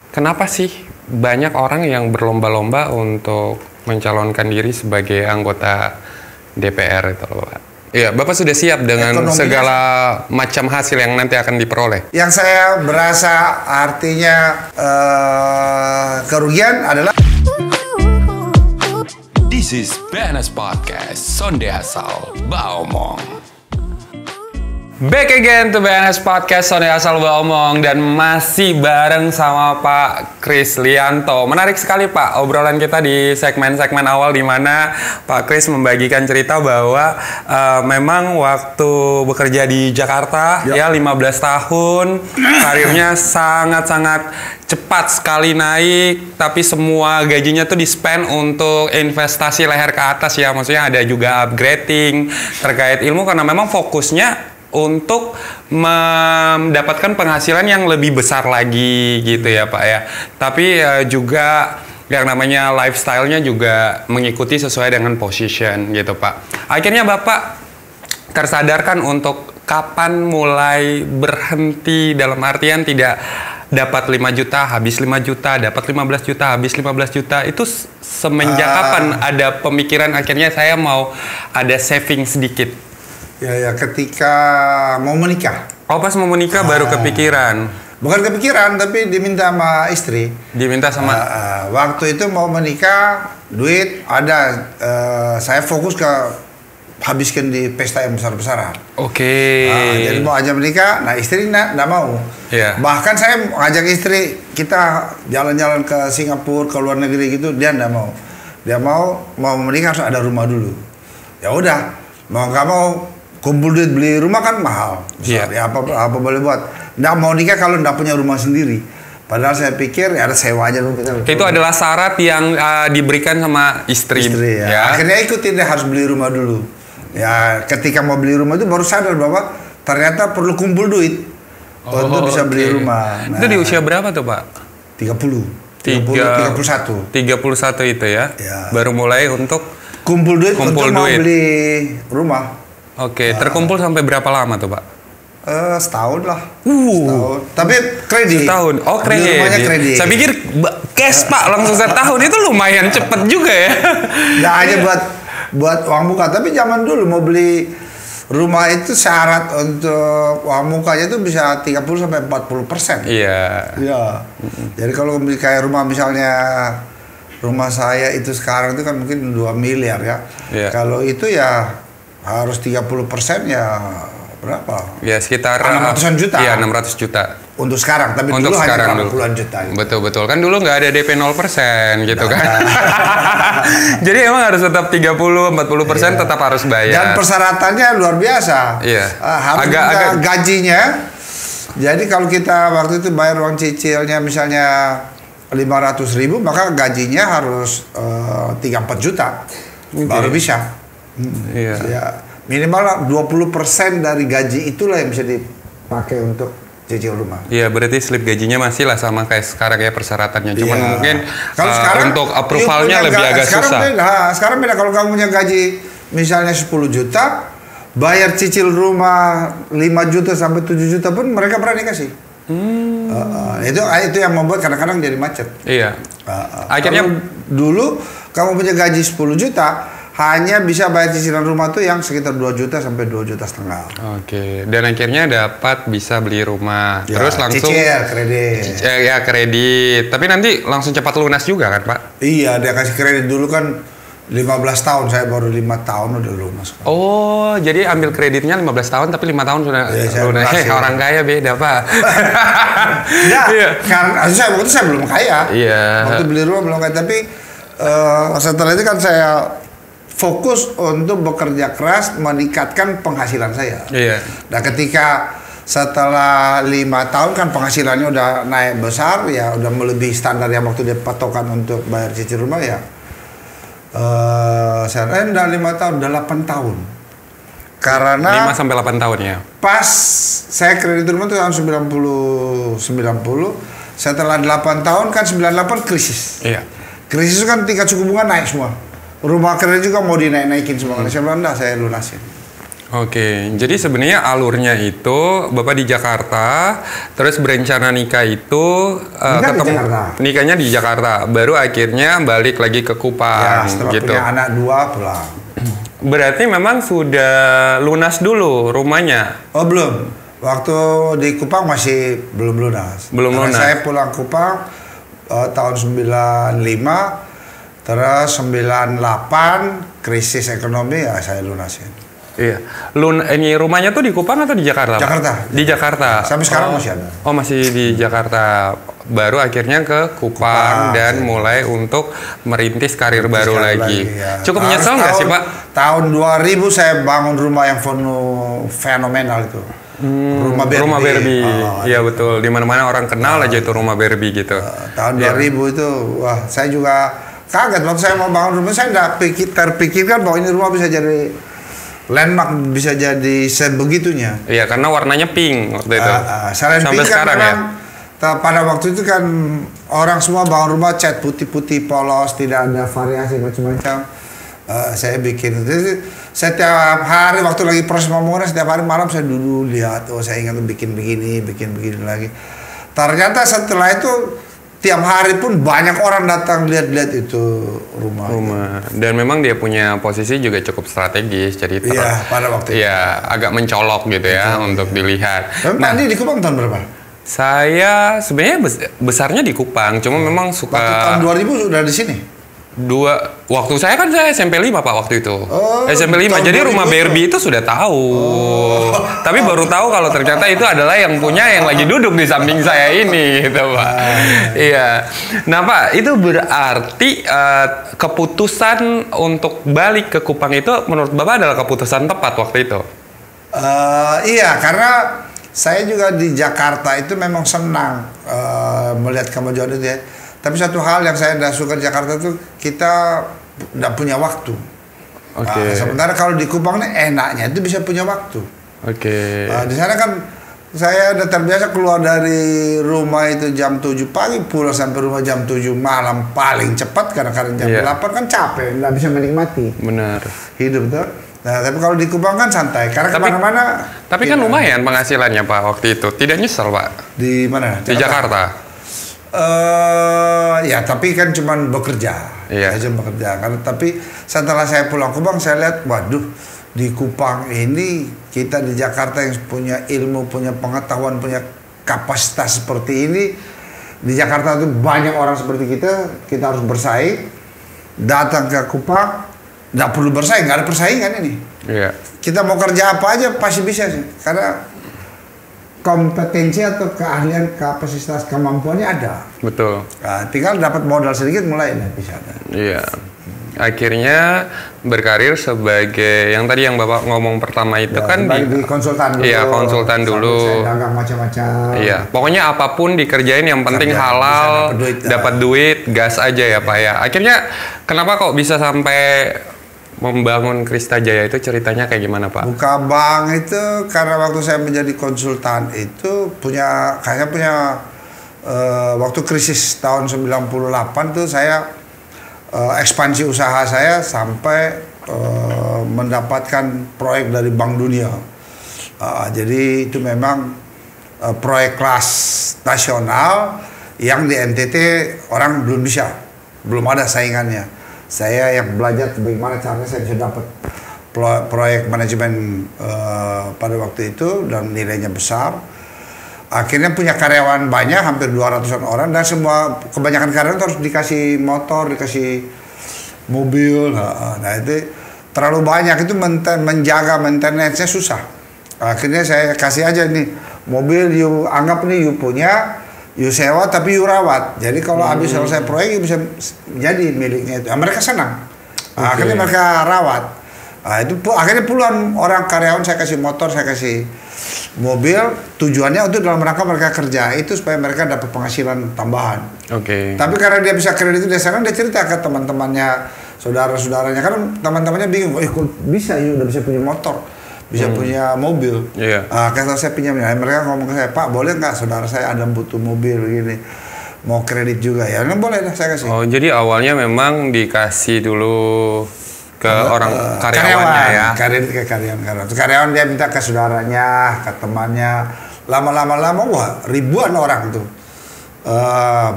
Kenapa sih banyak orang yang berlomba-lomba untuk mencalonkan diri sebagai anggota DPR itu loh, Pak? Iya, Bapak sudah siap dengan segala macam hasil yang nanti akan diperoleh? Yang saya berasa artinya kerugian adalah This is BNS Podcast, Sonde Asal Baomong. Back again to BNS Podcast, Sonde Asal Baomong. Dan masih bareng sama Pak Kris Lianto. Menarik sekali Pak, obrolan kita di segmen-segmen awal di mana Pak Kris membagikan cerita bahwa memang waktu bekerja di Jakarta ya 15 tahun, karirnya sangat-sangat cepat sekali naik, tapi semua gajinya tuh di-spend untuk investasi leher ke atas ya. Maksudnya ada juga upgrading terkait ilmu karena memang fokusnya untuk mendapatkan penghasilan yang lebih besar lagi gitu ya Pak ya. Tapi juga yang namanya lifestyle-nya juga mengikuti sesuai dengan position gitu Pak. Akhirnya Bapak tersadarkan untuk kapan mulai berhenti, dalam artian tidak dapat 5 juta, habis 5 juta, dapat 15 juta, habis 15 juta. Itu semenjak kapan ada pemikiran akhirnya saya mau ada saving sedikit? ya ketika mau menikah. Oh, pas mau menikah baru kepikiran? Bukan kepikiran, tapi diminta sama istri. Diminta sama? Waktu itu mau menikah, duit ada. Saya fokus ke habiskan di pesta yang besar-besaran. Oke. Jadi mau aja menikah, nah istri nggak mau. Yeah. Bahkan saya ngajak istri, kita jalan-jalan ke Singapura, ke luar negeri gitu, dia nggak mau. Dia mau menikah harus ada rumah dulu. Ya udah, mau nggak mau kumpul duit beli rumah kan mahal. Yeah. Ya apa boleh buat. Nggak mau nikah kalau nggak punya rumah sendiri. Padahal saya pikir ya ada sewa aja dulu. Itu adalah syarat yang diberikan sama istri ya. Akhirnya ikutin deh, harus beli rumah dulu. Ya ketika mau beli rumah itu baru sadar bahwa ternyata perlu kumpul duit untuk bisa beli rumah. Nah, itu di usia berapa tuh Pak? 31 itu ya? Baru mulai untuk kumpul duit untuk mau beli rumah. Oke, terkumpul sampai berapa lama tuh Pak? Setahun lah. Setahun. Tapi kredit. Setahun. Oh, kredit. Saya pikir cash Pak langsung setahun, itu lumayan cepet juga ya. Nggak aja buat uang muka. Tapi zaman dulu mau beli rumah itu syarat untuk uang mukanya itu bisa 30-40%. Iya. Iya. Jadi kalau beli kayak rumah misalnya rumah saya itu sekarang itu kan mungkin 2 miliar ya. Iya. Kalau itu ya harus 30% ya berapa? Ya sekitar 600-an juta. Iya, 600 juta. Untuk sekarang, tapi untuk dulu sekarang hanya 80-an juta. Gitu. Betul. Kan dulu nggak ada DP 0% gitu kan. Jadi emang harus tetap 30-40% tetap harus bayar. Dan persyaratannya luar biasa. Iya. Harus agak gajinya. Jadi kalau kita waktu itu bayar uang cicilnya misalnya 500.000, maka gajinya harus 3-4 juta. Baru bisa. Iya. Ya, minimal 20% dari gaji itulah yang bisa dipakai untuk cicil rumah. Iya, berarti slip gajinya masih lah sama kayak sekarang ya persyaratannya. Cuman mungkin kalau sekarang, untuk approvalnya lebih agak susah. Sekarang beda, kalau kamu punya gaji misalnya 10 juta, bayar cicil rumah 5 juta sampai 7 juta pun mereka berani kasih. Itu yang membuat kadang-kadang jadi macet. Iya. Akhirnya dulu kamu punya gaji 10 juta, hanya bisa bayar cicilan rumah tuh yang sekitar 2 juta sampai 2,5 juta. Oke, dan akhirnya dapat bisa beli rumah. Ya, terus langsung cicil kredit. Ya kredit. Tapi nanti langsung cepat lunas juga kan, Pak? Iya, dia kasih kredit dulu kan 15 tahun, saya baru 5 tahun udah lunas. Oh, jadi ambil kreditnya 15 tahun tapi 5 tahun sudah lunas. Orang kaya beda, Pak. Enggak, karena waktu itu saya belum kaya. Iya. Waktu beli rumah belum kaya, tapi setelah itu kan saya fokus untuk bekerja keras meningkatkan penghasilan saya. Iya. Nah ketika setelah 5 tahun kan penghasilannya udah naik besar ya, udah melebihi standar yang waktu dia patokan untuk bayar cicil rumah ya. Saya udah 5 tahun, udah 8 tahun. Karena 5-8 tahun ya. Pas saya kredit rumah itu tahun 90, setelah 8 tahun kan 98 krisis. Iya. Krisis itu kan tingkat suku bunga naik semua. Rumah kredit juga mau dinaik-naikin semua. Saya bilang, enggak, saya lunasin. Oke, jadi sebenarnya alurnya itu Bapak di Jakarta, terus berencana nikah itu nikahnya di Jakarta, baru akhirnya balik lagi ke Kupang, Ya, setelah gitu. punya anak 2 pulang. Berarti memang sudah lunas dulu rumahnya? Oh belum, waktu di Kupang masih belum lunas. Belum Karena lunas. saya pulang Kupang tahun 95, terus 98 krisis ekonomi ya saya lunasin. Iya. Ini rumahnya tuh di Kupang atau di Jakarta, Pak? Jakarta. Di Jakarta. Sampai sekarang masih ada. Oh, masih di Jakarta. Baru akhirnya ke Kupang dan mulai untuk merintis karir baru lagi. Ya. Cukup menyesal nggak sih, Pak? Tahun 2000 saya bangun rumah yang fenomenal itu. Rumah Barbie. Rumah Barbie. Oh, Iya betul. Di mana-mana orang kenal aja itu rumah Barbie gitu. tahun 2000 itu, wah saya juga kaget waktu saya mau bangun rumah. Saya nggak terpikirkan bahwa ini rumah bisa jadi landmark, bisa jadi sebegitunya. Iya, karena warnanya pink waktu itu. Selain Sampai pink kan sekarang ya. pada waktu itu kan orang semua bangun rumah cat putih-putih polos, tidak ada variasi macam-macam. Saya bikin itu setiap hari waktu lagi proses pembangunan, setiap hari malam saya duduk lihat, oh saya ingat bikin begini lagi. Ternyata setelah itu tiap hari pun banyak orang datang lihat-lihat itu rumah. Dan memang dia punya posisi juga cukup strategis, jadi Iya, pada waktu itu. Iya, agak mencolok gitu ya untuk dilihat. Nah, di Kupang tahun berapa? Saya sebenarnya besarnya di Kupang, cuma memang suka Waktu tahun 2000 sudah di sini. Waktu saya kan saya SMP 5 Pak waktu itu. Oh, SMP 5. tahun Jadi rumah 2000 Barbie itu sudah tahu. Tapi baru tahu kalau ternyata itu adalah yang punya yang lagi duduk di samping saya ini gitu, Pak. Iya. Nah, Pak, itu berarti keputusan untuk balik ke Kupang itu menurut Bapak adalah keputusan tepat waktu itu. Iya, karena saya juga di Jakarta itu memang senang melihat kemajuan itu ya. Tapi satu hal yang saya tidak suka di Jakarta itu kita tidak punya waktu. Oke. Sementara kalau di Kupang ini enaknya itu bisa punya waktu. Oke. Di sana kan saya udah terbiasa keluar dari rumah itu jam 7 pagi, pulang sampai rumah jam 7 malam paling cepat, kadang-kadang jam 8 kan capek, nggak bisa menikmati. Benar. Hidup tuh. Nah, tapi kalau di Kupang kan santai, karena kemana-mana. Tapi kan lumayan penghasilannya Pak waktu itu, tidak nyesel Pak? Di mana? Di Jakarta. Ya tapi kan cuman bekerja, Iya. Cuma bekerja. Karena tapi setelah saya pulang Kupang saya lihat, waduh di Kupang ini kita di Jakarta yang punya ilmu, punya pengetahuan, punya kapasitas seperti ini, di Jakarta itu banyak orang seperti kita harus bersaing. Datang ke Kupang, nggak perlu bersaing, nggak ada persaingan ini. Iya. Kita mau kerja apa aja pasti bisa sih, karena kompetensi atau keahlian, kapasitas, kemampuannya ada. Betul. Nah, tinggal dapat modal sedikit mulai bisa. Iya. Akhirnya berkarir sebagai yang tadi yang Bapak ngomong pertama itu Ya, kan di konsultan dulu. Iya, konsultan dulu. Saya dagang macam-macam. Iya, pokoknya apapun dikerjain yang penting Kerja, halal, bisa dapat duit, gas aja ya Pak ya. Akhirnya kenapa kok bisa sampai membangun Krista Jaya itu ceritanya kayak gimana Pak? Buka bank itu karena waktu saya menjadi konsultan itu kayaknya punya waktu krisis tahun 98 tuh saya ekspansi usaha saya sampai mendapatkan proyek dari Bank Dunia. Jadi itu memang proyek kelas nasional yang di NTT orang belum ada saingannya. Saya yang belajar bagaimana caranya saya bisa dapat proyek manajemen pada waktu itu dan nilainya besar. Akhirnya punya karyawan banyak, hampir 200-an orang, dan kebanyakan karyawan harus dikasih motor, dikasih mobil. Nah itu terlalu banyak, itu menjaga maintenance-nya susah. Akhirnya saya kasih aja nih mobil, you anggap nih you punya, you sewa tapi you rawat. Jadi kalau habis selesai proyek you bisa jadi miliknya itu. Nah, mereka senang. Akhirnya mereka rawat. Itu akhirnya puluhan orang karyawan saya kasih motor, saya kasih mobil. Tujuannya untuk dalam rangka mereka kerja itu supaya mereka dapat penghasilan tambahan. Oke. Tapi karena dia bisa kredit itu, dia cerita ke teman-temannya, saudara-saudaranya. Karena teman-temannya bingung, kok bisa ya udah bisa punya motor, bisa punya mobil. Iya. Kalau saya pinjam, mereka ngomong ke saya, Pak boleh nggak saudara saya ada butuh mobil begini, mau kredit juga ya, boleh lah saya kasih. Oh jadi awalnya memang dikasih dulu ke orang karyawannya ya. Kredit ke karyawan. Karyawan dia minta ke saudaranya, ke temannya. Lama-lama wah ribuan orang tuh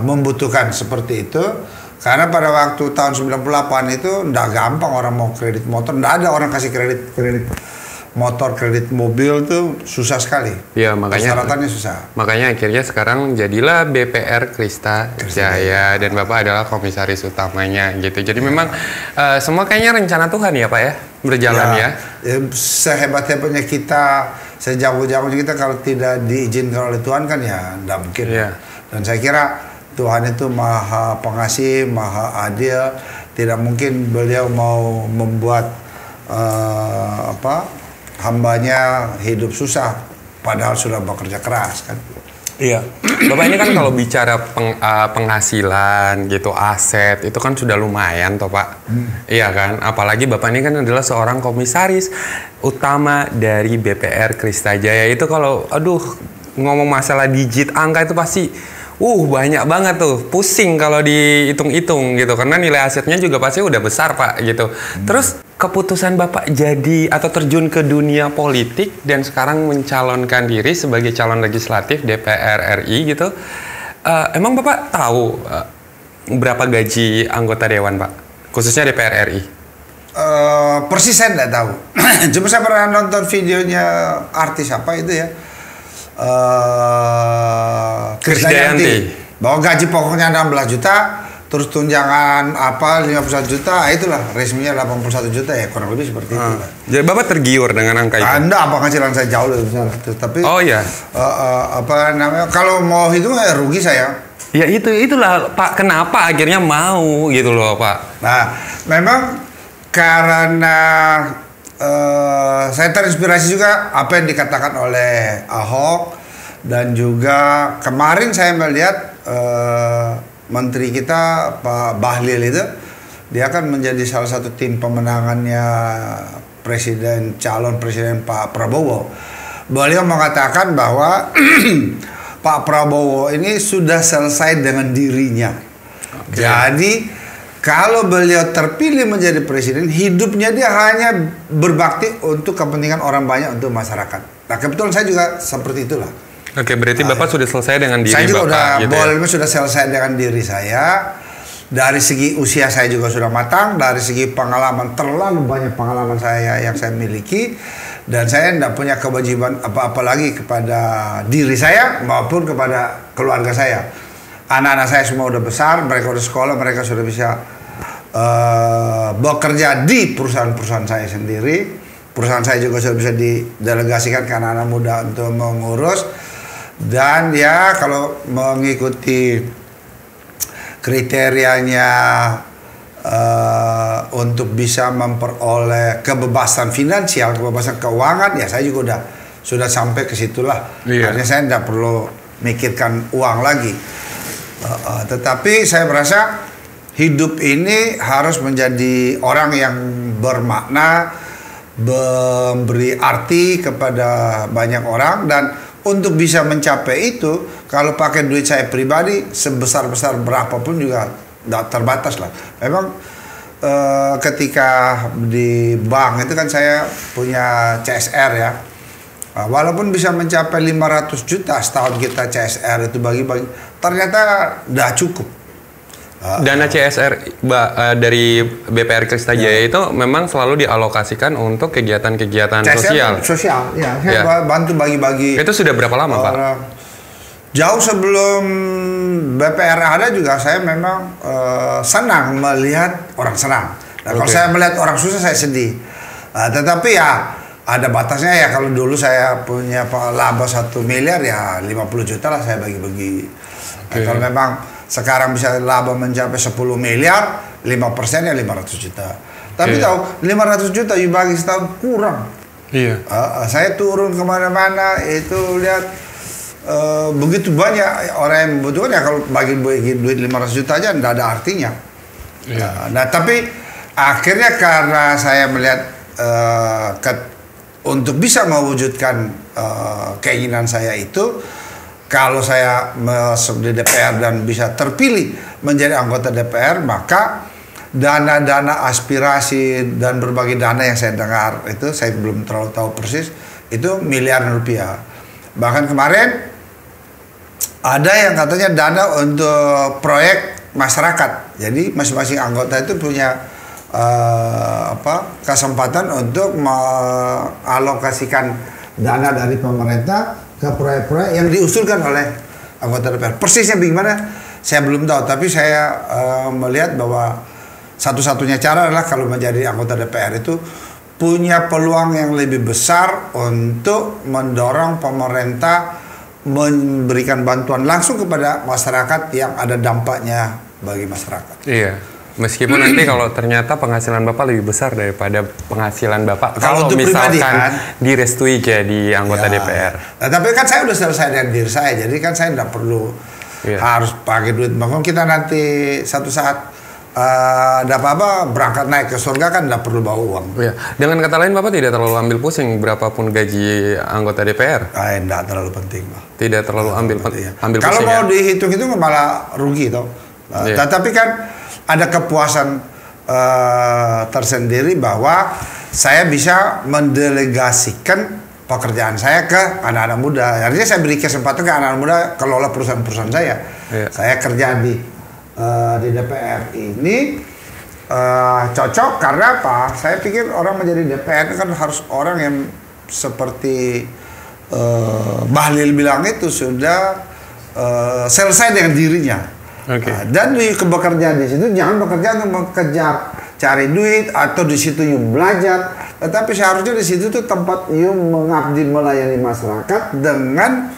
membutuhkan seperti itu. Karena pada waktu tahun 98 itu nggak gampang orang mau kredit motor, nggak ada orang kasih kredit motor, kredit mobil tuh susah sekali. Iya, makanya persyaratannya susah. Makanya akhirnya sekarang jadilah BPR Krista Jaya dan Bapak adalah komisaris utamanya gitu. Jadi memang semua kayaknya rencana Tuhan ya Pak ya berjalan ya. Sehebat-hebatnya kita, sejauh-jauhnya kita kalau tidak diizinkan oleh Tuhan kan ya nggak mungkin. Iya. Dan saya kira Tuhan itu maha pengasih, maha adil. Tidak mungkin beliau mau membuat hambanya hidup susah, padahal sudah bekerja keras kan. Iya, Bapak ini kan kalau bicara penghasilan gitu, aset itu kan sudah lumayan toh Pak. Iya kan, apalagi Bapak ini kan adalah seorang komisaris utama dari BPR Krista Jaya. Itu kalau ngomong masalah digit angka itu pasti banyak banget tuh, pusing kalau dihitung-hitung gitu, karena nilai asetnya juga pasti udah besar Pak gitu. Terus keputusan Bapak jadi atau terjun ke dunia politik dan sekarang mencalonkan diri sebagai calon legislatif DPR RI gitu, emang Bapak tahu berapa gaji anggota dewan Pak, khususnya DPR RI? Persis saya nggak tahu. Cuma saya pernah nonton videonya artis apa itu ya, Krisdayanti, bahwa gaji pokoknya 16 juta, terus tunjangan 51 juta, itulah resminya 81 juta ya, kurang lebih seperti itu. Jadi Bapak tergiur dengan angka itu? Anda penghasilan saya jauh lebih besar, tapi kalau mau hitung ya rugi saya. Ya itulah Pak, kenapa akhirnya mau gitu loh Pak. Nah, memang karena saya terinspirasi juga apa yang dikatakan oleh Ahok, dan juga kemarin saya melihat menteri kita Pak Bahlil itu, dia akan menjadi salah satu tim pemenangannya calon presiden Pak Prabowo. Beliau mengatakan bahwa Pak Prabowo ini sudah selesai dengan dirinya. Jadi kalau beliau terpilih menjadi presiden, hidupnya dia hanya berbakti untuk kepentingan orang banyak, untuk masyarakat. Nah, kebetulan saya juga seperti itulah. Oke, berarti Bapak sudah selesai dengan diri saya juga Bapak gitu sudah selesai dengan diri saya. Dari segi usia saya juga sudah matang, dari segi pengalaman, terlalu banyak pengalaman saya yang saya miliki, dan saya tidak punya kewajiban apa-apa lagi kepada diri saya maupun kepada keluarga saya. Anak-anak saya semua udah besar, mereka udah sekolah, mereka sudah bisa bekerja di perusahaan-perusahaan saya sendiri. Perusahaan saya juga sudah bisa didelegasikan ke anak-anak muda untuk mengurus. Dan ya kalau mengikuti kriterianya untuk bisa memperoleh kebebasan finansial, kebebasan keuangan, ya saya juga sudah sampai ke situlah. Artinya saya tidak perlu mikirkan uang lagi. Tetapi saya merasa hidup ini harus menjadi orang yang bermakna, memberi arti kepada banyak orang, dan untuk bisa mencapai itu, kalau pakai duit saya pribadi sebesar-besar berapapun juga tidak terbatas lah. Memang ketika di bank itu kan saya punya CSR ya. Walaupun bisa mencapai 500 juta setahun kita CSR itu bagi-bagi, ternyata tidak cukup. Dana CSR dari BPR Krista Jaya itu memang selalu dialokasikan untuk kegiatan-kegiatan sosial. Ya, saya bantu bagi-bagi. Itu sudah berapa lama Pak? Jauh sebelum BPR ada juga saya memang senang melihat orang senang. Nah, kalau saya melihat orang susah saya sedih. Tetapi ya ada batasnya ya. Kalau dulu saya punya laba 1 miliar ya 50 juta lah saya bagi-bagi. Nah, kalau memang sekarang bisa laba mencapai 10 miliar, 5% ya 500 juta. Tapi tahu 500 juta dibagi setahun kurang. Iya. Saya turun kemana-mana itu lihat begitu banyak orang yang membutuhkan, ya kalau bagi duit 500 juta aja tidak ada artinya. Iya. Nah tapi akhirnya karena saya melihat untuk bisa mewujudkan keinginan saya itu, kalau saya masuk di DPR dan bisa terpilih menjadi anggota DPR, maka dana-dana aspirasi dan berbagai dana yang saya dengar itu saya belum terlalu tahu persis, itu miliaran rupiah. Bahkan kemarin ada yang katanya dana untuk proyek masyarakat. Jadi masing-masing anggota itu punya kesempatan untuk mengalokasikan dana dari pemerintah ke proyek-proyek yang diusulkan oleh anggota DPR. Persisnya bagaimana saya belum tahu, tapi saya melihat bahwa satu-satunya cara adalah kalau menjadi anggota DPR itu punya peluang yang lebih besar untuk mendorong pemerintah memberikan bantuan langsung kepada masyarakat yang ada dampaknya bagi masyarakat. Iya. Meskipun nanti kalau ternyata penghasilan Bapak lebih besar daripada penghasilan Bapak kalau misalkan kan, direstui jadi anggota DPR. Nah, tapi kan saya udah selesai dengan diri saya, jadi kan saya tidak perlu harus pakai duit. Makanya kita nanti satu saat ada apa-apa berangkat naik ke surga kan tidak perlu bawa uang. Iya. Dengan kata lain Bapak tidak terlalu ambil pusing berapapun gaji anggota DPR. Tidak terlalu penting, Pak. Tidak terlalu ambil pusing. Kalau mau dihitung itu malah rugi toh. Tapi kan ada kepuasan tersendiri bahwa saya bisa mendelegasikan pekerjaan saya ke anak-anak muda. Artinya saya beri kesempatan ke anak-anak muda kelola perusahaan-perusahaan saya. Saya kerja di DPR ini cocok karena apa? Saya pikir orang menjadi DPR kan harus orang yang seperti Bahlil bilang itu sudah selesai dengan dirinya. Dan di bekerja di situ jangan bekerja untuk mengejar cari duit atau di situ you belajar, tetapi seharusnya di situ tuh tempat you mengabdi melayani masyarakat dengan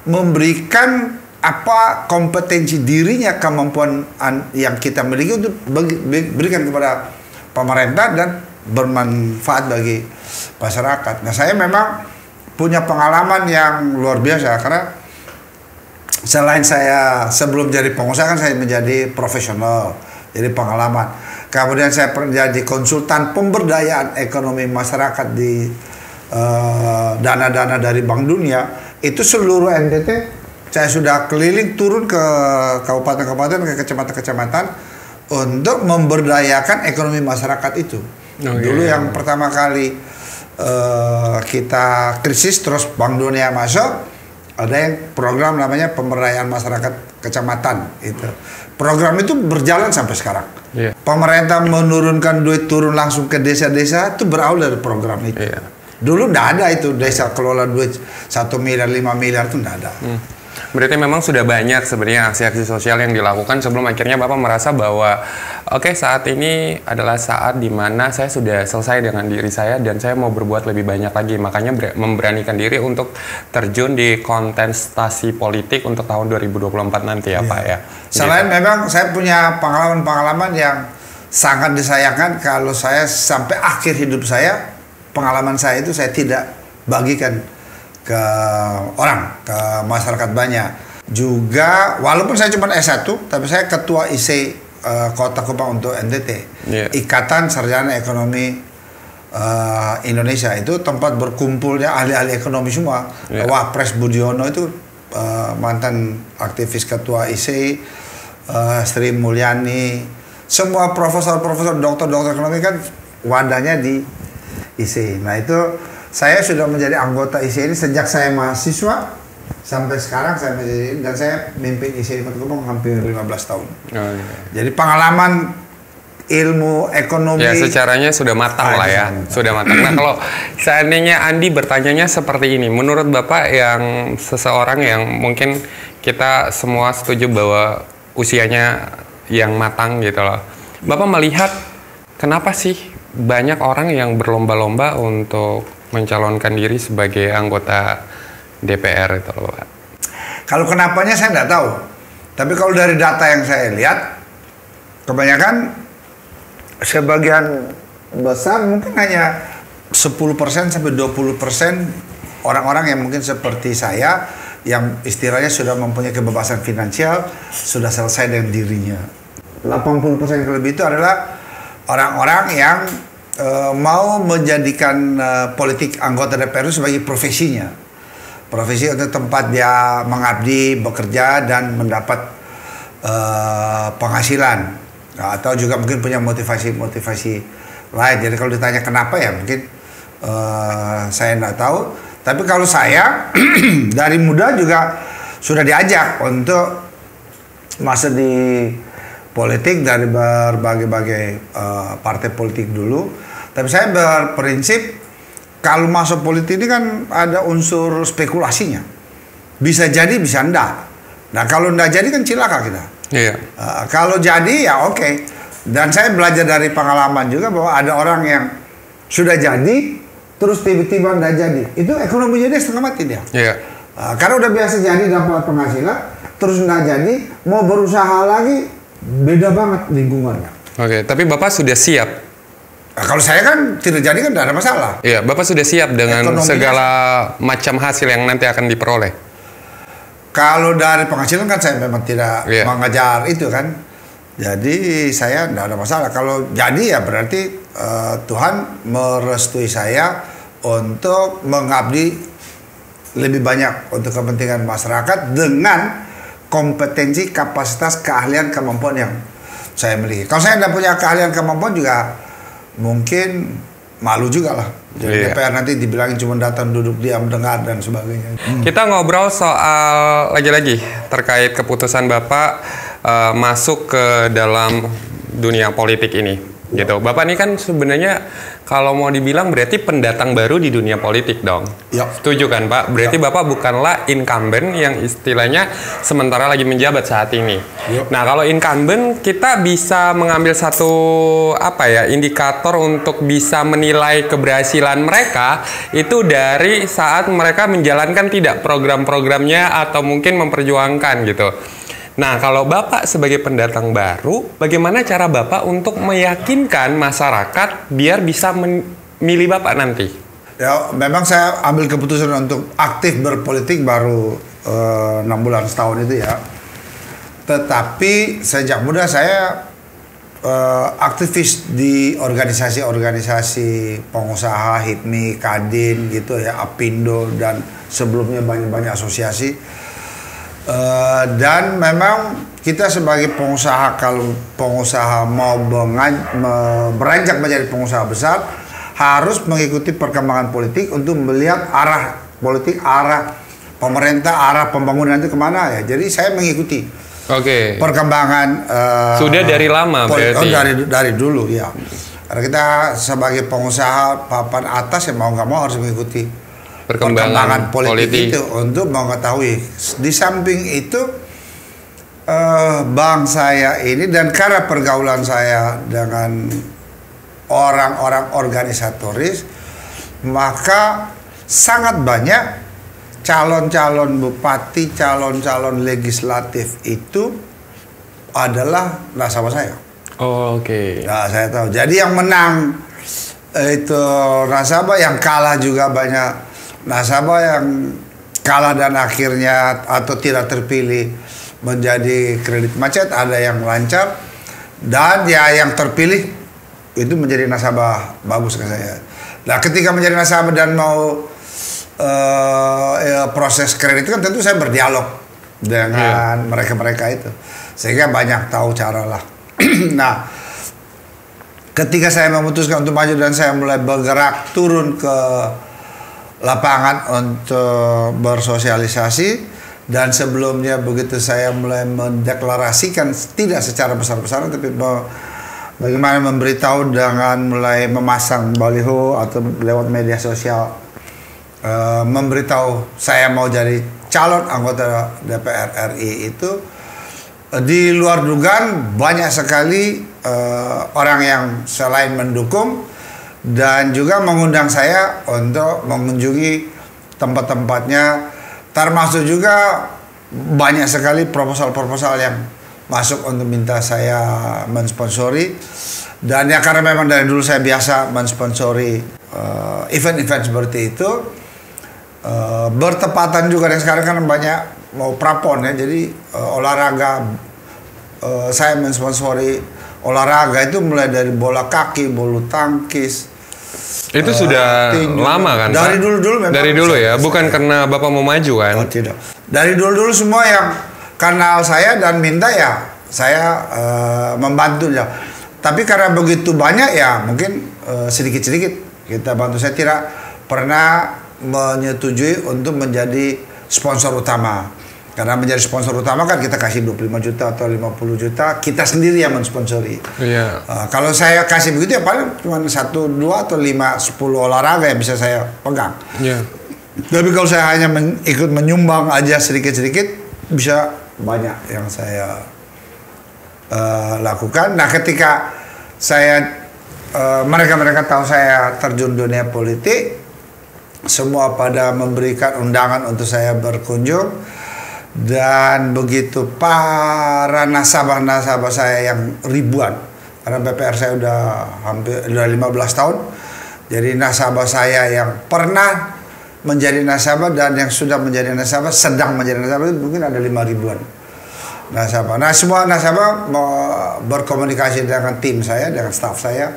memberikan apa kompetensi dirinya, kemampuan yang kita miliki untuk berikan kepada pemerintah dan bermanfaat bagi masyarakat. Nah, saya memang punya pengalaman yang luar biasa karena selain saya sebelum jadi pengusaha kan saya menjadi profesional, jadi pengalaman. Kemudian saya menjadi konsultan pemberdayaan ekonomi masyarakat di dana-dana dari Bank Dunia. Itu seluruh NTT saya sudah keliling turun ke kabupaten-kabupaten, ke kecamatan-kecamatan untuk memberdayakan ekonomi masyarakat itu. Dulu yang pertama kali kita krisis terus Bank Dunia masuk, ada yang program namanya pemberdayaan masyarakat kecamatan itu. Program itu berjalan sampai sekarang. Pemerintah menurunkan duit turun langsung ke desa-desa itu berawal dari program itu. Dulu tidak ada itu desa kelola duit 1 miliar 5 miliar itu tidak ada. Berarti memang sudah banyak sebenarnya aksi-aksi sosial yang dilakukan sebelum akhirnya Bapak merasa bahwa oke, saat ini adalah saat dimana saya sudah selesai dengan diri saya dan saya mau berbuat lebih banyak lagi. Makanya memberanikan diri untuk terjun di kontestasi politik untuk tahun 2024 nanti ya Pak ya. Selain memang saya punya pengalaman-pengalaman yang sangat disayangkan kalau saya sampai akhir hidup saya, pengalaman saya itu saya tidak bagikan ke orang, ke masyarakat banyak. Juga walaupun saya cuma S1, tapi saya ketua IC Kota Kupang untuk NTT. Ikatan Sarjana Ekonomi Indonesia, itu tempat berkumpulnya ahli-ahli ekonomi semua. Wapres Budiono itu mantan aktivis ketua IC, Sri Mulyani, semua profesor-profesor, dokter-dokter ekonomi kan wadahnya di IC. Nah itu saya sudah menjadi anggota IC ini sejak saya mahasiswa sampai sekarang saya menjadi, dan saya mimpin IC Kota Kupang hampir 15 tahun. Jadi pengalaman ilmu ekonomi ya secaranya sudah matang lah ya, sudah matang. Nah kalau seandainya Andi bertanyanya seperti ini, menurut Bapak yang seseorang yang mungkin kita semua setuju bahwa usianya yang matang gitu loh, Bapak melihat kenapa sih banyak orang yang berlomba-lomba untuk mencalonkan diri sebagai anggota DPR itu loh Pak? Kalau kenapanya saya nggak tahu, tapi kalau dari data yang saya lihat, kebanyakan sebagian besar mungkin hanya 10% sampai 20% orang-orang yang mungkin seperti saya yang istilahnya sudah mempunyai kebebasan finansial, sudah selesai dengan dirinya. 80% lebih itu adalah orang-orang yang mau menjadikan politik anggota DPR itu sebagai profesinya. Profesi untuk tempat dia mengabdi, bekerja dan mendapat penghasilan. atau juga mungkin punya motivasi lain. Jadi kalau ditanya kenapa ya mungkin saya nggak tahu. Tapi kalau saya dari muda juga sudah diajak untuk masuk di politik dari berbagai partai politik dulu. Tapi saya berprinsip kalau masuk politik ini kan ada unsur spekulasinya. Bisa jadi, bisa enggak. Nah kalau enggak jadi kan cilaka kita. Iya. Kalau jadi ya oke. Dan saya belajar dari pengalaman juga bahwa ada orang yang sudah jadi, terus tiba-tiba enggak jadi. Itu ekonominya dia setengah mati dia. Iya. Karena udah biasa jadi dapat penghasilan, terus enggak jadi, mau berusaha lagi, beda banget lingkungannya. Oke, tapi Bapak sudah siap? Nah, kalau saya kan tidak jadi kan tidak ada masalah. Iya, Bapak sudah siap dengan Ekonominya, segala macam hasil yang nanti akan diperoleh? Kalau dari penghasilan kan saya memang tidak mengejar itu kan. Jadi saya tidak ada masalah. Kalau jadi ya berarti Tuhan merestui saya untuk mengabdi lebih banyak untuk kepentingan masyarakat dengan kompetensi, kapasitas, keahlian, kemampuan yang saya miliki. Kalau saya tidak punya keahlian, kemampuan juga mungkin malu juga lah. Jadi DPR nanti dibilangin cuma datang duduk diam dengar dan sebagainya. Kita ngobrol soal lagi-lagi terkait keputusan Bapak masuk ke dalam dunia politik ini. Gitu. Bapak ini kan sebenarnya kalau mau dibilang berarti pendatang baru di dunia politik dong. Setuju kan Pak? Berarti Bapak bukanlah incumbent yang istilahnya sementara lagi menjabat saat ini. Nah kalau incumbent kita bisa mengambil satu indikator untuk bisa menilai keberhasilan mereka itu dari saat mereka menjalankan tidak program-programnya atau mungkin memperjuangkan gitu. Nah, kalau Bapak sebagai pendatang baru, bagaimana cara Bapak untuk meyakinkan masyarakat biar bisa memilih Bapak nanti? Ya, memang saya ambil keputusan untuk aktif berpolitik baru 6 bulan setahun itu ya. Tetapi sejak muda saya aktivis di organisasi-organisasi pengusaha, HIPMI, Kadin gitu ya, Apindo dan sebelumnya banyak-banyak asosiasi. Dan memang kita sebagai pengusaha, kalau pengusaha mau beranjak menjadi pengusaha besar harus mengikuti perkembangan politik untuk melihat arah politik, arah pemerintah, arah pembangunan itu kemana ya. Jadi saya mengikuti perkembangan. Sudah dari lama berarti? Dari dulu ya. Karena kita sebagai pengusaha papan atas ya mau nggak mau harus mengikuti perkembangan politik itu untuk mengetahui. Di samping itu bank saya ini dan karena pergaulan saya dengan orang-orang organisatoris, maka sangat banyak calon-calon bupati, calon-calon legislatif itu adalah nasabah saya. Nah, saya tahu. Jadi yang menang itu nasabah, yang kalah juga banyak nasabah yang kalah dan akhirnya atau tidak terpilih menjadi kredit macet, ada yang lancar dan ya yang terpilih itu menjadi nasabah bagus ke saya. Nah ketika menjadi nasabah dan mau proses kredit kan tentu saya berdialog dengan mereka-mereka itu sehingga banyak tahu cara lah. Nah ketika saya memutuskan untuk maju dan saya mulai bergerak turun ke lapangan untuk bersosialisasi, dan sebelumnya begitu saya mulai mendeklarasikan tidak secara besar-besaran tapi bagaimana memberitahu dengan mulai memasang baliho atau lewat media sosial memberitahu saya mau jadi calon anggota DPR RI itu di luar dugaan banyak sekali orang yang selain mendukung dan juga mengundang saya untuk mengunjungi tempat-tempatnya, termasuk juga banyak sekali proposal-proposal yang masuk untuk minta saya mensponsori. Dan ya karena memang dari dulu saya biasa mensponsori event-event seperti itu, bertepatan juga dan sekarang kan banyak mau prapon ya, jadi olahraga, saya mensponsori olahraga itu mulai dari bola kaki, bulu tangkis. Itu sudah tinju, lama kan? Dari dulu-dulu memang. Dari dulu ya, bukan karena Bapak mau maju kan? Oh, tidak. Dari dulu-dulu semua yang kenal saya dan minta ya saya membantu ya. Tapi karena begitu banyak ya mungkin sedikit-sedikit kita bantu. Saya tidak pernah menyetujui untuk menjadi sponsor utama. Karena menjadi sponsor utama kan kita kasih 25 juta atau 50 juta, kita sendiri yang mensponsori. Iya. Kalau saya kasih begitu ya paling cuma 1, 2 atau 5, 10 olahraga yang bisa saya pegang. Iya. Tapi kalau saya hanya ikut menyumbang aja sedikit-sedikit, bisa banyak yang saya lakukan. Nah, ketika saya mereka tahu saya terjun dunia politik, semua pada memberikan undangan untuk saya berkunjung. Dan begitu para nasabah-nasabah saya yang ribuan, karena BPR saya udah 15 tahun, jadi nasabah saya yang pernah menjadi nasabah dan yang sudah menjadi nasabah, sedang menjadi nasabah, mungkin ada 5 ribuan nasabah. Nah, semua nasabah berkomunikasi dengan tim saya, dengan staf saya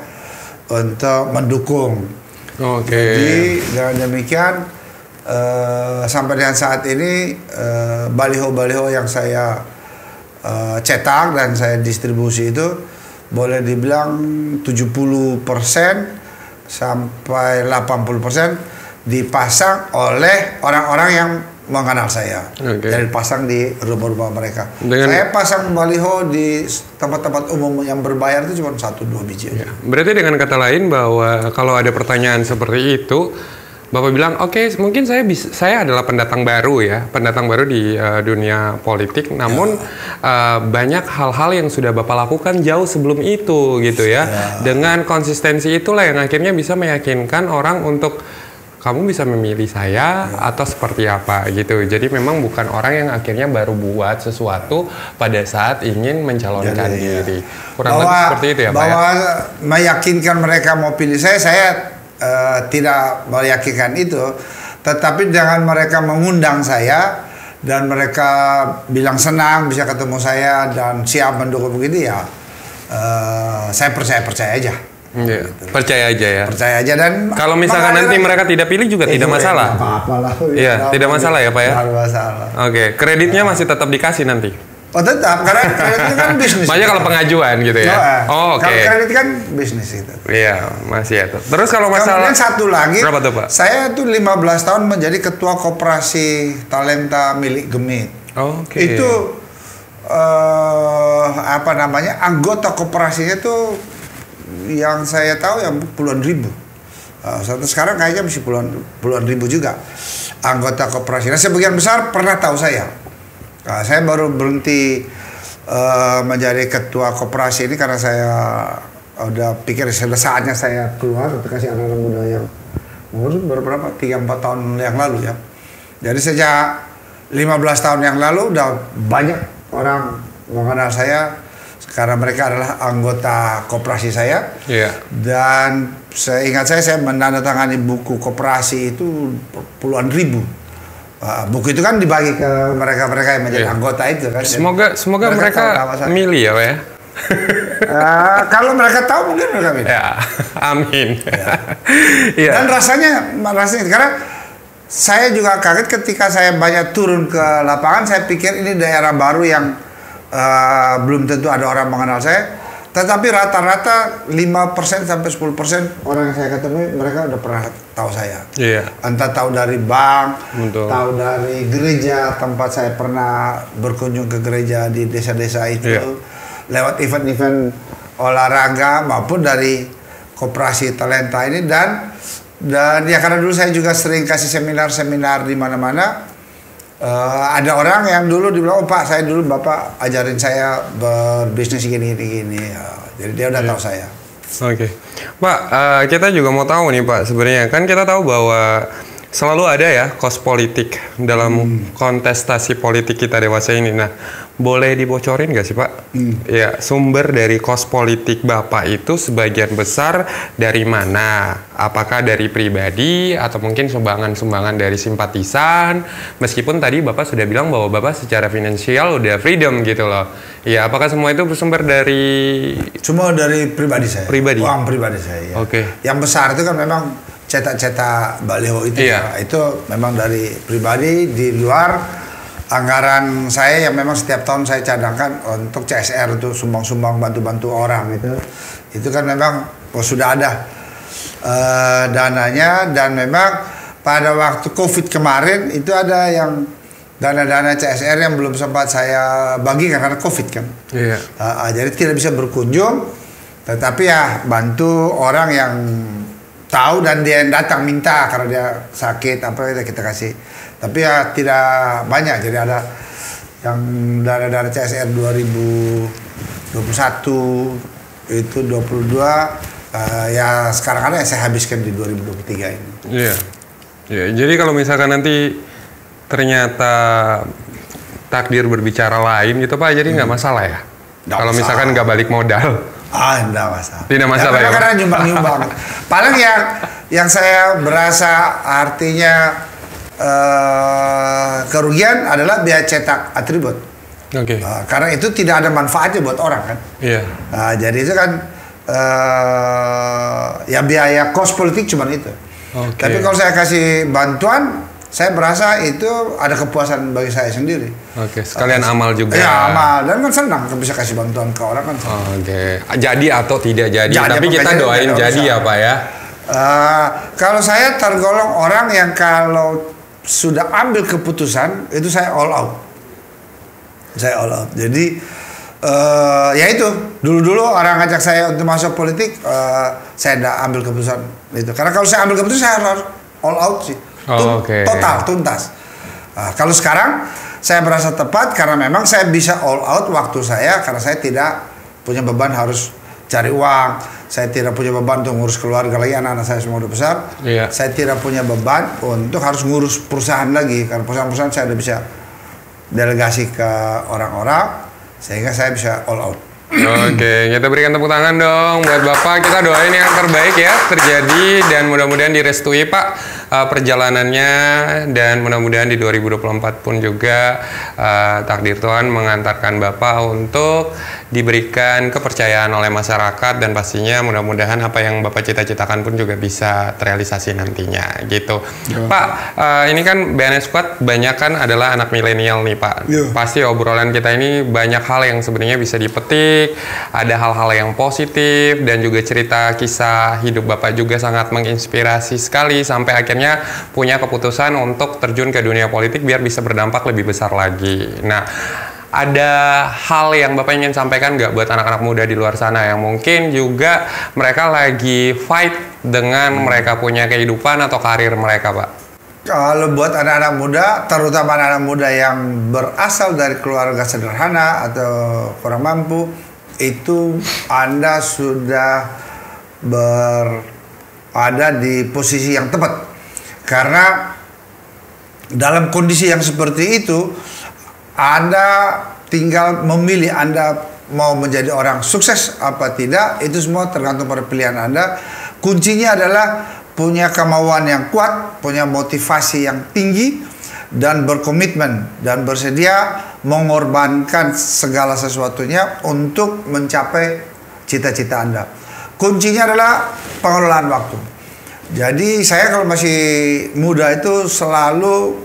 untuk mendukung. Oke. Jadi dengan demikian sampai dengan saat ini baliho-baliho yang saya cetak dan saya distribusi itu boleh dibilang 70% sampai 80% dipasang oleh orang-orang yang mengenal saya. Jadi pasang di rumah-rumah mereka. Saya pasang baliho di tempat-tempat umum yang berbayar itu cuma 1-2 biji aja. Berarti dengan kata lain bahwa kalau ada pertanyaan seperti itu, Bapak bilang, oke, mungkin saya adalah pendatang baru ya, pendatang baru di dunia politik. Namun banyak hal-hal yang sudah Bapak lakukan jauh sebelum itu, gitu ya. Dengan konsistensi itulah yang akhirnya bisa meyakinkan orang untuk kamu bisa memilih saya atau seperti apa gitu. Jadi memang bukan orang yang akhirnya baru buat sesuatu pada saat ingin mencalonkan diri. Kurang lebih seperti itu ya, Pak. Bahwa meyakinkan mereka mau pilih saya tidak meyakinkan itu, tetapi dengan mereka mengundang saya dan mereka bilang senang bisa ketemu saya dan siap mendukung begitu ya, saya percaya aja. Gitu. Percaya aja ya. Percaya aja dan kalau misalkan nanti mereka tidak pilih juga tidak masalah. Apa-apalah. Iya, tidak masalah ya Pak ya. Tidak masalah. Oke, kreditnya masih tetap dikasih nanti. Oh tetap, karena kredit itu kan bisnis. Banyak kalau pengajuan gitu ya. Oh, oke. Kalau kredit kan bisnis itu. Iya, masih ya tuh. Terus kalau masalah kemudian satu lagi, berapa tuh Pak? Saya tuh 15 tahun menjadi ketua koperasi talenta milik Gemit. Oke. Itu apa namanya, anggota koperasinya tuh yang saya tahu yang puluhan ribu. Sampai sekarang kayaknya masih puluhan ribu juga anggota koperasi. Nah, sebagian besar pernah tahu saya. Nah, saya baru berhenti menjadi ketua koperasi ini karena saya udah pikir sudah saatnya saya keluar untuk kasih anak-anak muda yang umur berapa 3-4 tahun yang lalu ya. Jadi sejak 15 tahun yang lalu udah banyak orang mengenal saya karena mereka adalah anggota koperasi saya. Dan saya ingat saya menandatangani buku koperasi itu puluhan ribu. Buku itu kan dibagi ke mereka-mereka yang menjadi anggota itu kan. Semoga mereka milih ya Pak ya. Kalau mereka tahu mungkin mereka milih. Ya, amin. Dan rasanya karena saya juga kaget ketika saya banyak turun ke lapangan. Saya pikir ini daerah baru yang belum tentu ada orang mengenal saya. Tetapi rata-rata 5% sampai 10% orang yang saya ketemu mereka udah pernah tahu saya. Entah tahu dari bank, tahu dari gereja tempat saya pernah berkunjung ke gereja di desa-desa itu, lewat event-event olahraga maupun dari koperasi talenta ini dan ya karena dulu saya juga sering kasih seminar-seminar di mana-mana. Ada orang yang dulu dibilang, oh Pak, saya dulu Bapak ajarin saya berbisnis gini. Ya, jadi dia udah tahu saya. Oke. Pak, kita juga mau tahu nih Pak, sebenarnya kan kita tahu bahwa selalu ada ya kos politik dalam kontestasi politik kita dewasa ini. Nah, boleh dibocorin nggak sih Pak? Ya, sumber dari kos politik Bapak itu sebagian besar dari mana? Apakah dari pribadi atau mungkin sumbangan-sumbangan dari simpatisan? Meskipun tadi Bapak sudah bilang bahwa Bapak secara finansial udah freedom gitu loh. Ya, apakah semua itu bersumber dari? Semua dari pribadi saya. Uang pribadi saya. Ya. Yang besar itu kan memang cetak-cetak baliho itu ya. Itu memang dari pribadi. Di luar anggaran saya yang memang setiap tahun saya cadangkan untuk CSR itu sumbang-sumbang bantu-bantu orang itu kan memang sudah ada dananya, dan memang pada waktu COVID kemarin itu ada yang dana-dana CSR yang belum sempat saya bagikan karena COVID kan. Iya. Jadi tidak bisa berkunjung, tetapi ya bantu orang yang tahu dan dia yang datang minta karena dia sakit apa kita kasih. Tapi ya tidak banyak, jadi ada yang dana-dana CSR 2021 itu 22 ya sekarang ada yang saya habiskan di 2023 ini. Iya. Ya, jadi kalau misalkan nanti ternyata takdir berbicara lain gitu Pak, jadi nggak masalah ya? Kalau misalkan nggak balik modal? Nggak masalah. Tidak masalah ya? Karena nyumbang-nyumbang. Paling yang saya berasa artinya kerugian adalah biaya cetak atribut. Oke. Karena itu tidak ada manfaatnya buat orang kan. Iya. Jadi itu kan ya biaya kos politik cuma itu. Tapi kalau saya kasih bantuan, saya berasa itu ada kepuasan bagi saya sendiri. Sekalian amal juga. Ya amal, dan kan senang bisa kasih bantuan ke orang kan. Jadi atau tidak jadi tapi kita doain jadi ya Pak ya. Kalau saya tergolong orang yang kalau sudah ambil keputusan itu saya all out. Jadi ya itu dulu orang ngajak saya untuk masuk politik, saya tidak ambil keputusan itu. Karena kalau saya ambil keputusan saya harus all out sih, total tuntas. Kalau sekarang saya merasa tepat karena memang saya bisa all out waktu saya, karena saya tidak punya beban harus cari uang, saya tidak punya beban untuk ngurus keluarga lagi, anak-anak saya semua udah besar. Saya tidak punya beban untuk harus ngurus perusahaan lagi, karena perusahaan-perusahaan saya udah bisa delegasi ke orang-orang, sehingga saya bisa all out. Kita berikan tepuk tangan dong buat Bapak. Kita doain yang terbaik ya terjadi, dan mudah-mudahan direstui Pak perjalanannya, dan mudah-mudahan di 2024 pun juga takdir Tuhan mengantarkan Bapak untuk diberikan kepercayaan oleh masyarakat, dan pastinya mudah-mudahan apa yang Bapak cita-citakan pun juga bisa terrealisasi nantinya gitu. Pak, ini kan BNS Squad banyak kan adalah anak milenial nih Pak. Pasti obrolan kita ini banyak hal yang sebenarnya bisa dipetik, ada hal-hal yang positif, dan juga cerita kisah hidup Bapak juga sangat menginspirasi sekali sampai akhirnya punya keputusan untuk terjun ke dunia politik biar bisa berdampak lebih besar lagi. Nah, ada hal yang Bapak ingin sampaikan nggak buat anak-anak muda di luar sana yang mungkin juga mereka lagi fight dengan mereka punya kehidupan atau karir mereka, Pak? Kalau buat anak-anak muda, terutama anak-anak muda yang berasal dari keluarga sederhana atau kurang mampu, itu Anda sudah berada di posisi yang tepat. Karena dalam kondisi yang seperti itu, Anda tinggal memilih Anda mau menjadi orang sukses apa tidak, itu semua tergantung pada pilihan Anda. Kuncinya adalah punya kemauan yang kuat, punya motivasi yang tinggi, dan berkomitmen dan bersedia mengorbankan segala sesuatunya untuk mencapai cita-cita Anda. Kuncinya adalah pengelolaan waktu. Jadi saya kalau masih muda itu selalu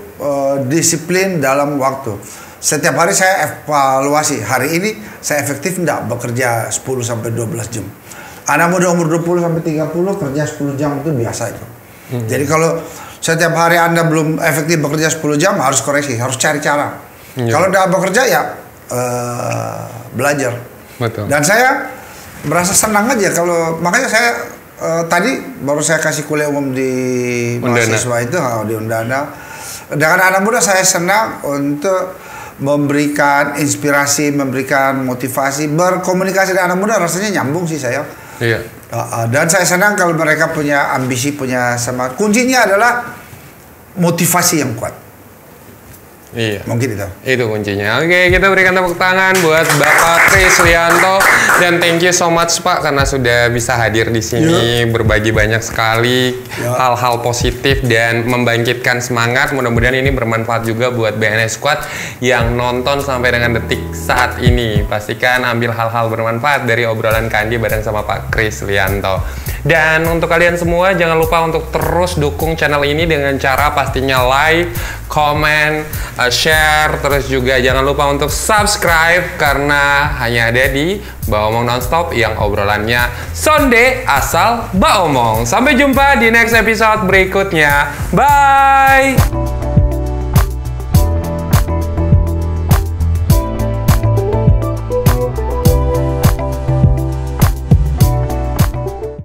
disiplin dalam waktu. Setiap hari saya evaluasi, hari ini saya efektif enggak bekerja 10-12 jam. Anak muda umur 20-30 kerja 10 jam itu biasa itu. Jadi kalau setiap hari Anda belum efektif bekerja 10 jam, harus koreksi, harus cari cara. Kalau enggak bekerja ya belajar. Betul. Dan saya merasa senang aja kalau, makanya saya tadi baru saya kasih kuliah umum di mahasiswa itu di Undana. Dengan anak muda saya senang untuk memberikan inspirasi, memberikan motivasi, berkomunikasi dengan anak muda rasanya nyambung sih saya. Iya. Dan saya senang kalau mereka punya ambisi, punya semangat. Kuncinya adalah motivasi yang kuat. Iya. Mungkin itu. Itu kuncinya. Oke, kita berikan tepuk tangan buat Bapak Kris Lianto, dan thank you so much Pak karena sudah bisa hadir di sini, berbagi banyak sekali hal-hal positif dan membangkitkan semangat. Mudah-mudahan ini bermanfaat juga buat BNS Squad yang nonton sampai dengan detik saat ini. Pastikan ambil hal-hal bermanfaat dari obrolan Kandi bareng sama Pak Kris Lianto. Dan untuk kalian semua jangan lupa untuk terus dukung channel ini dengan cara pastinya like, comment, share, terus juga jangan lupa untuk subscribe karena hanya ada di Ba Omong Nonstop yang obrolannya sonde asal Ba Omong. Sampai jumpa di next episode berikutnya. Bye.